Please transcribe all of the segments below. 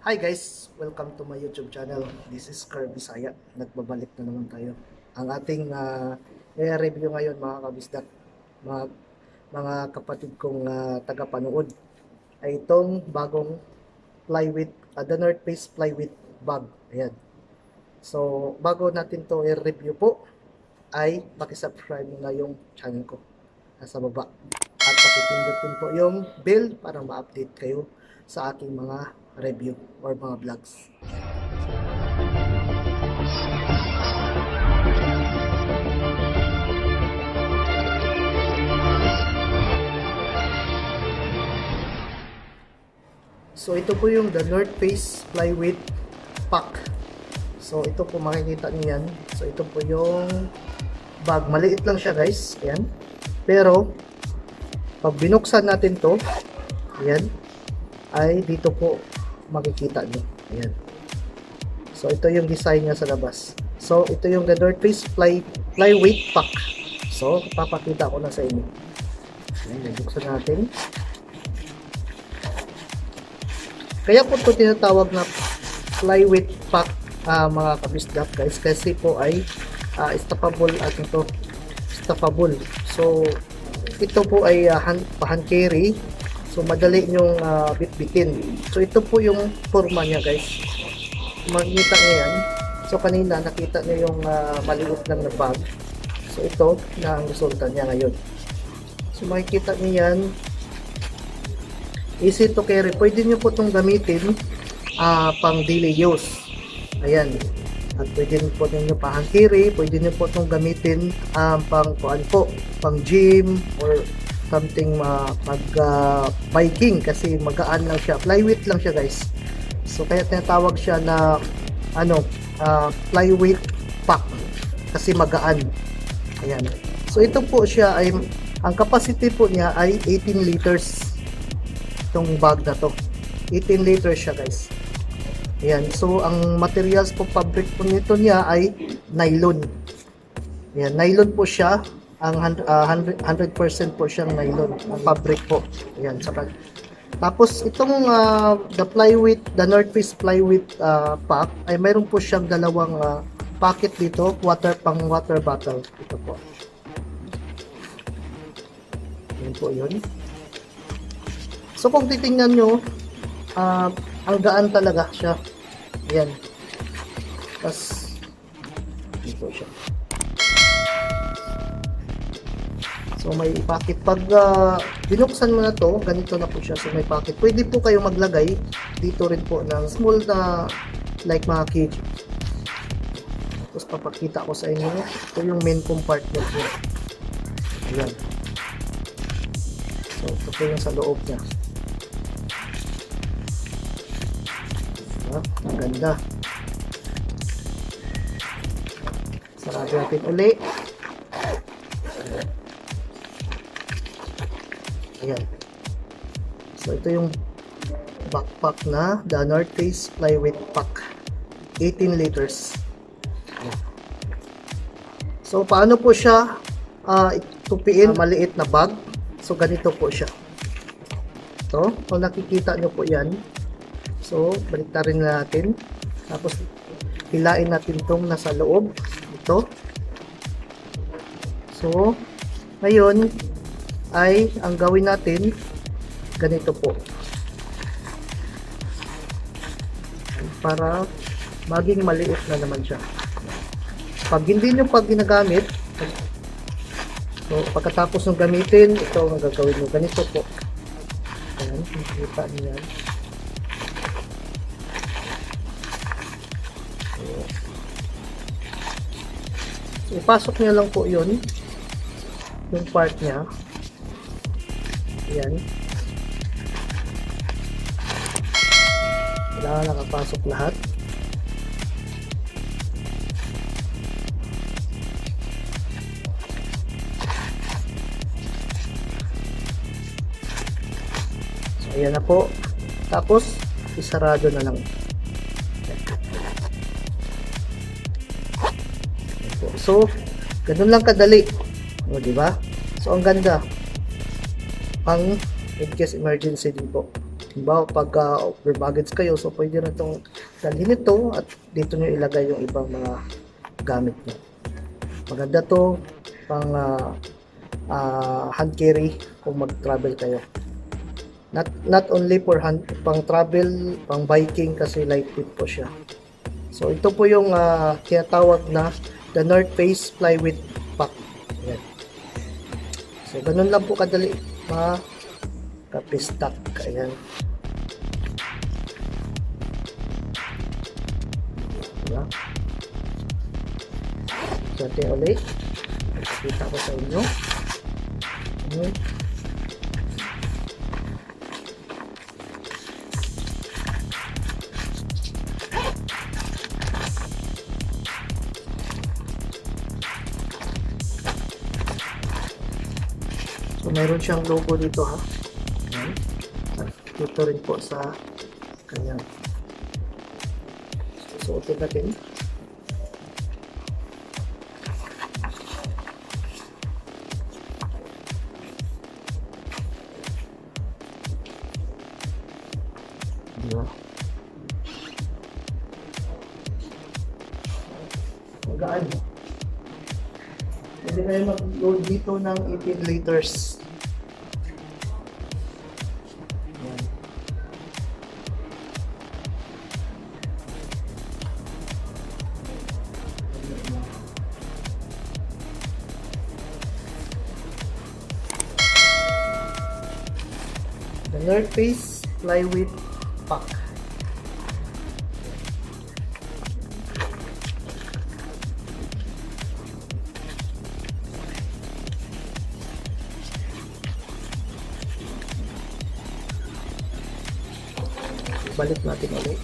Hi guys! Welcome to my YouTube channel. This is Kerv Bisaya. Nagbabalik na naman tayo. Ang ating review ngayon mga kabisdak, mga, mga kapatid kong tagapanood, ay itong bagong Flywieght, the North Face Flywieght bag. Ayan. So, bago natin to i-review po, ay pakisubscribe na yung channel ko nasa baba. At pakipindutin po yung bell para ma-update kayo sa aking mga review or mga vlogs. So ito po yung the North Face Flywieght pack. So ito po makikita niyo yan. So ito po yung bag. Maliit lang siya guys. Ayan. Pero pag binuksan natin to, ayan, ay dito po makikita nyo. Ayan. So, ito yung design niya sa labas. So, ito yung the North Face Flyweight pack. So, papakita ko na sa inyo. Ayan, buksan natin. Kaya po ito tinatawag na Flyweight pack, mga kabisdak guys. Kasi po ay staffable at ito. Staffable. So, ito po ay hand carry. So, madali nyong bitbitin. So, ito po yung forma niya, guys. Makikita nyo yan. So, kanina, nakita nyo yung maliit lang na bag. So, ito na ang resulta niya ngayon. So, makikita nyo yan. Easy to carry. Pwede nyo po itong gamitin pang daily use. Ayan. At pwede nyo po ninyo pang carry. Pwede nyo po itong gamitin pang gym or something biking kasi magaan lang siya. Flyweight lang siya guys. So kaya tinatawag siya na flyweight pack kasi magaan. Ayan. So ito po siya ay ang capacity po niya ay 18 liters. Itong bag na to. 18 liters siya guys. Ayan. So ang materials po fabric po nito niya ay nylon. Ayan. Nylon po siya. Ang 100% po siyang nylon, fabric po. Ayan, sapat. Tapos itong the North Face Flyweight pack ay mayroon po siyang dalawang pocket dito, pang water bottle. Ito po. Ayan po yun. So kung titingnan nyo, ang gaan talaga siya. Ayan. Tapos dito siya. So may pocket. Pag binuksan mo na to, ganito na po siya. So may pocket. Pwede po kayo maglagay dito rin po ng small na like mga cage. Tapos papakita ko sa inyo. Ito yung main compartment niya. Ayan. So ito po yung sa loob niya. Ang ganda. Sarado natin uli. Ayan. So, ito yung backpack na the North Face Flyweight pack. 18 liters. Ayan. So, paano po siya tupiin? Maliit na bag. So, ganito po siya. Ito, kung nakikita nyo po yan. So, baliktarin na natin. Tapos, hilain natin itong nasa loob. Ito. So, ngayon, ay ang gawin natin ganito po para maging maliit na naman siya. Pag hindi nyo ginagamit, so pagkatapos ng gamitin, ito ang gagawin nyo, ganito po. Ayan, makikita nyo yan. So ipasok nyo lang po yun, yung part nya. Ayan. Kailangan nakapasok lahat. So, ayan na po. Tapos, isarado na lang. So, ganun lang kadali. O, diba? So, ang ganda. Pang in case emergency din po. Halimbawa, pag over baggage kayo, so pwede na itong dalhin ito at dito nyo ilagay yung ibang mga gamit nyo. Maganda to pang hand carry kung mag-travel kayo. Not only for pang travel, pang biking kasi lightweight po siya. So ito po yung tinatawag na the North Face Flywieght Pack. Ayan. So ganun lang po kadali kapistak. Ayan. Diba? So ito ulit. Kita ko sa inyo. Ayan. So, meron siyang logo dito ha. Ayan. At dito rin po sa kanyang. So, suotin natin. Diba? Magaan. Pwede kayo mag-load dito ng 18 liters. Ayan. The North Face Flywieght Pack. Balik natin ulit.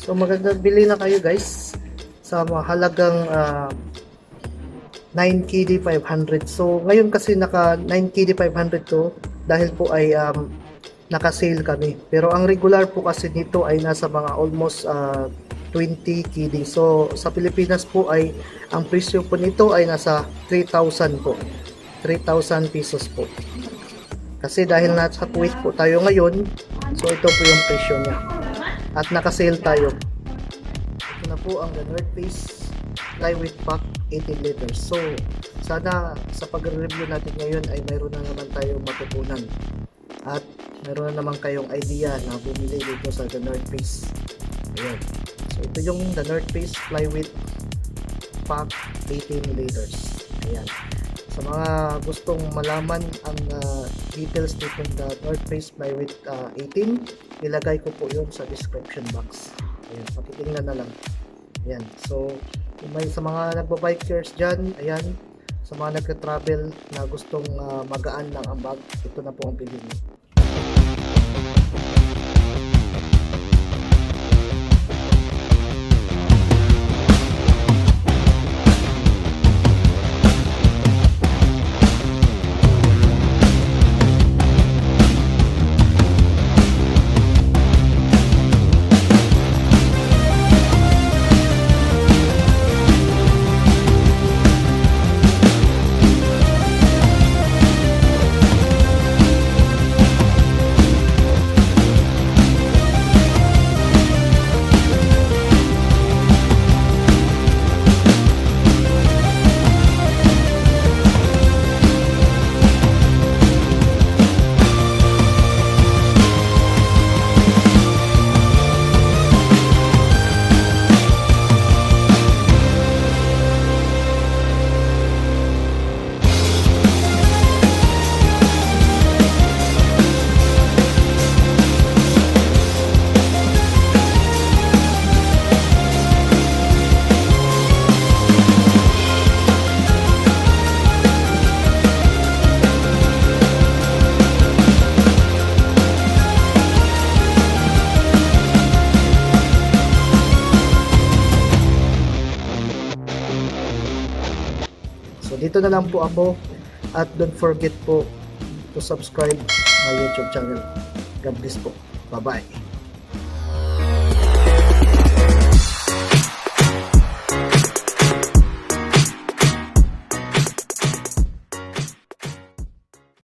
So maganda, bili na kayo guys sa halagang 9KD 500. So ngayon kasi naka 9KD 500 to dahil po ay naka-sale kami. Pero ang regular po kasi nito ay nasa mga almost 20KD. So sa Pilipinas po ay ang presyo po nito ay nasa 3,000 po. 3,000 pesos po. Kasi dahil nasa Kuwait po tayo ngayon, so ito po yung presyo niya. At naka-sale tayo. Ito na po ang the North Face Flywieght Pack 18 liters. So, sana sa pag-review natin ngayon ay mayroon na naman tayong matutunan. At mayroon na naman kayong idea na bumili dito sa the North Face. Ayan. So, ito yung the North Face Flywieght Pack 18 liters. Ayan. Sa mga gustong malaman ang details nitong the North Face Flywieght 18, ilagay ko po yun sa description box. Ayan, pakitingnan na lang. Ayan, so may sa mga nagbabikers dyan, ayan, sa mga nagka-travel na gustong magaan lang ang bag, ito na po ang pili niyo. So dito na lang po ako, at don't forget po to subscribe my YouTube channel. God bless po. Bye-bye.